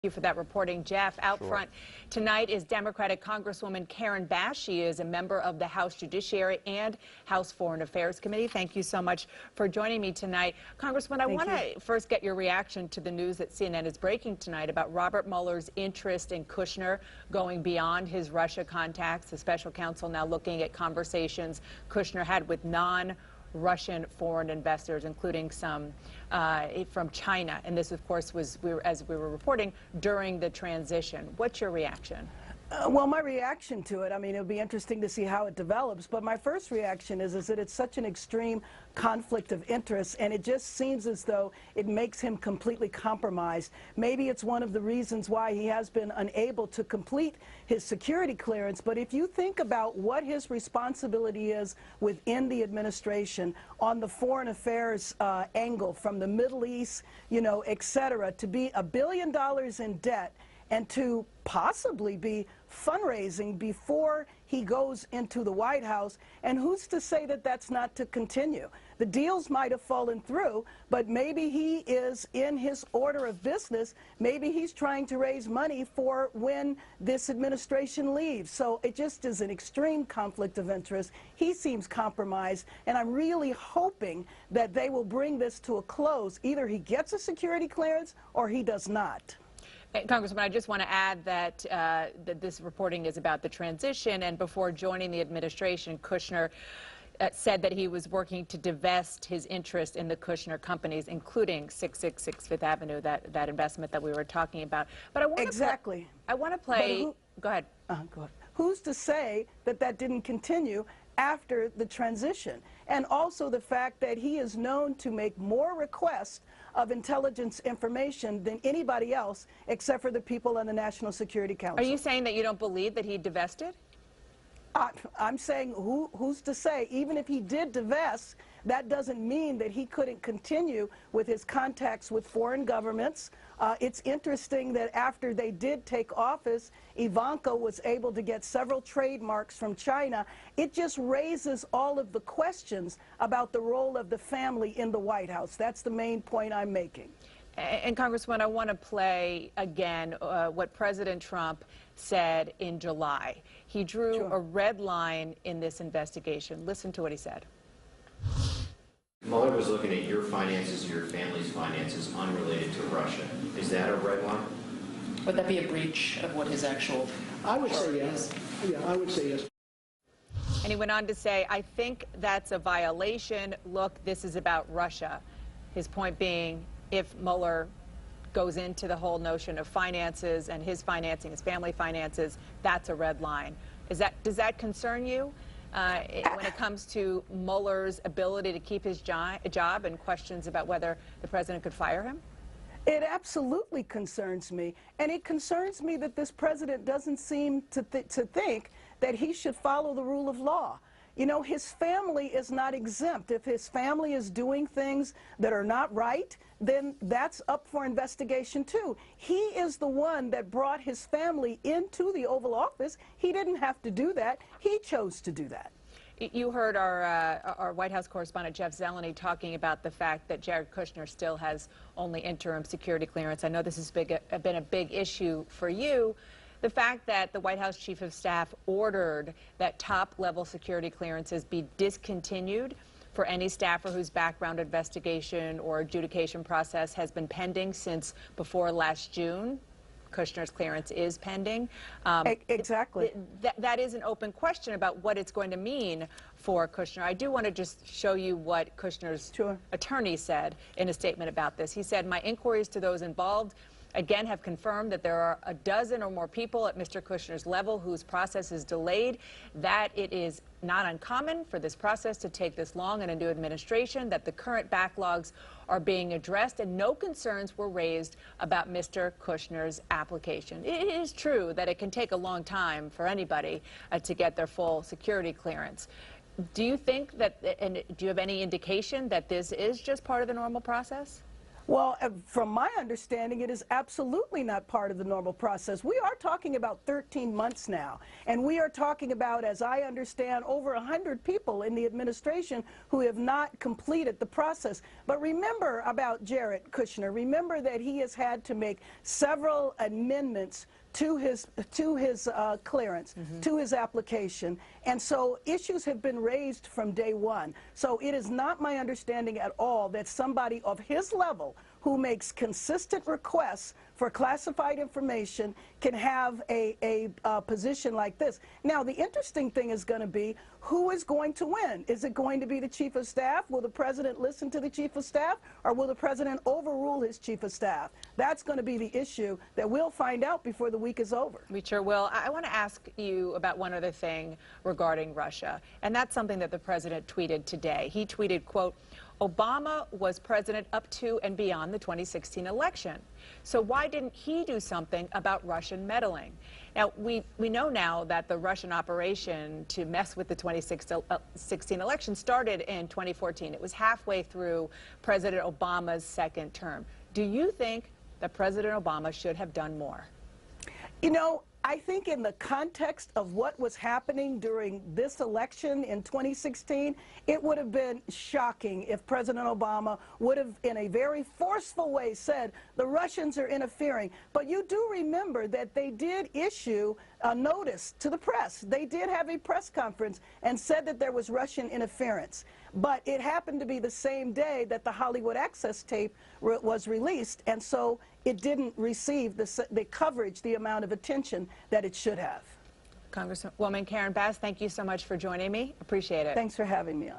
You for that reporting, Jeff. Out front tonight is Democratic Congresswoman Karen Bass. She is a member of the House Judiciary and House Foreign Affairs Committee. Thank you so much for joining me tonight. Congresswoman, I want to first get your reaction to the news that CNN is breaking tonight about Robert Mueller's interest in Kushner going beyond his Russia contacts. The special counsel now looking at conversations Kushner had with non-Russian foreign investors, including some from China. And this, of course, was, as we were reporting, during the transition. What's your reaction? Well, my reaction to it, I mean, it'll be interesting to see how it develops, but my first reaction is that it's such an extreme conflict of interest, and it just seems as though it makes him completely compromised. Maybe it's one of the reasons why he has been unable to complete his security clearance, but if you think about what his responsibility is within the administration on the foreign affairs angle, from the Middle East, you know, et cetera, to be $1 billion in debt and to possibly be fundraising before he goes into the White House. And who's to say that that's not to continue? The deals might have fallen through, but maybe he is in his order of business. Maybe he's trying to raise money for when this administration leaves. So it just is an extreme conflict of interest. He seems compromised, and I'm really hoping that they will bring this to a close. Either he gets a security clearance or he does not. Congressman, I just want to add that, that this reporting is about the transition, and before joining the administration, Kushner said that he was working to divest his interest in the Kushner companies, including 666 Fifth Avenue, that investment that we were talking about. But I want exactly. I want to play. Go ahead. Go ahead. Who's to say that that didn't continue after the transition? And also the fact that he is known to make more requests of intelligence information than anybody else except for the people on the National Security Council. Are you saying that you don't believe that he divested? I'm saying who's to say, even if he did divest, that doesn't mean that he couldn't continue with his contacts with foreign governments. It's interesting that after they did take office, Ivanka was able to get several trademarks from China. It just raises all of the questions about the role of the family in the White House. That's the main point I'm making. And Congressman, I want to play again what President Trump said in July. He drew a red line in this investigation. Listen to what he said. Mueller was looking at your finances, your family's finances, unrelated to Russia. Is that a red line? Would that be a breach of what his actual... I would say yes. Yeah, I would say yes. And he went on to say, I think that's a violation. Look, this is about Russia. His point being, if Mueller goes into the whole notion of finances and his financing, his family finances, that's a red line. Does that concern you when it comes to Mueller's ability to keep his job and questions about whether the president could fire him? It absolutely concerns me, and it concerns me that this president doesn't seem to think that he should follow the rule of law. You know, his family is not exempt. If his family is doing things that are not right, then that's up for investigation too. He is the one that brought his family into the Oval Office. He didn't have to do that. He chose to do that. You heard our White House correspondent Jeff Zeleny talking about the fact that Jared Kushner still has only interim security clearance. I know this has been a big issue for you. The fact that the White House Chief of Staff ordered that top-level security clearances be discontinued for any staffer whose background investigation or adjudication process has been pending since before last June. Kushner's clearance is pending. Exactly. That is an open question about what it's going to mean for Kushner. I do want to just show you what Kushner's attorney said in a statement about this. He said, my inquiries to those involved again have confirmed that there are a dozen or more people at Mr. Kushner's level whose process is delayed, that it is not uncommon for this process to take this long in a new administration, that the current backlogs are being addressed, and no concerns were raised about Mr. Kushner's application. It is true that it can take a long time for anybody to get their full security clearance. Do you think that, and do you have any indication that this is just part of the normal process? Well, from my understanding, it is absolutely not part of the normal process. We are talking about 13 months now, and we are talking about, as I understand, over 100 people in the administration who have not completed the process. But remember about Jared Kushner. Remember that he has had to make several amendments to his clearance, to his application, and so issues have been raised from day one. So it is not my understanding at all that somebody of his level who makes consistent requests for classified information can have a position like this. Now, the interesting thing is going to be who is going to win. Is it going to be the chief of staff? Will the president listen to the chief of staff, or will the president overrule his chief of staff? That's going to be the issue that we'll find out before the week is over. We sure will. I want to ask you about one other thing regarding Russia, and that's something that the president tweeted today. He tweeted, quote, Obama was president up to and beyond the 2016 election. So why didn't he do something about Russian meddling? Now, we know now that the Russian operation to mess with the 2016 election started in 2014. It was halfway through President Obama's second term. Do you think that President Obama should have done more? You know, I think in the context of what was happening during this election in 2016, it would have been shocking if President Obama would have, in a very forceful way, said the Russians are interfering. But you do remember that they did issue a notice to the press. They did have a press conference and said that there was Russian interference. But it happened to be the same day that the Hollywood Access tape was released, and so it didn't receive the coverage, the amount of attention that it should have. Congresswoman Karen Bass, thank you so much for joining me. Appreciate it. Thanks for having me on.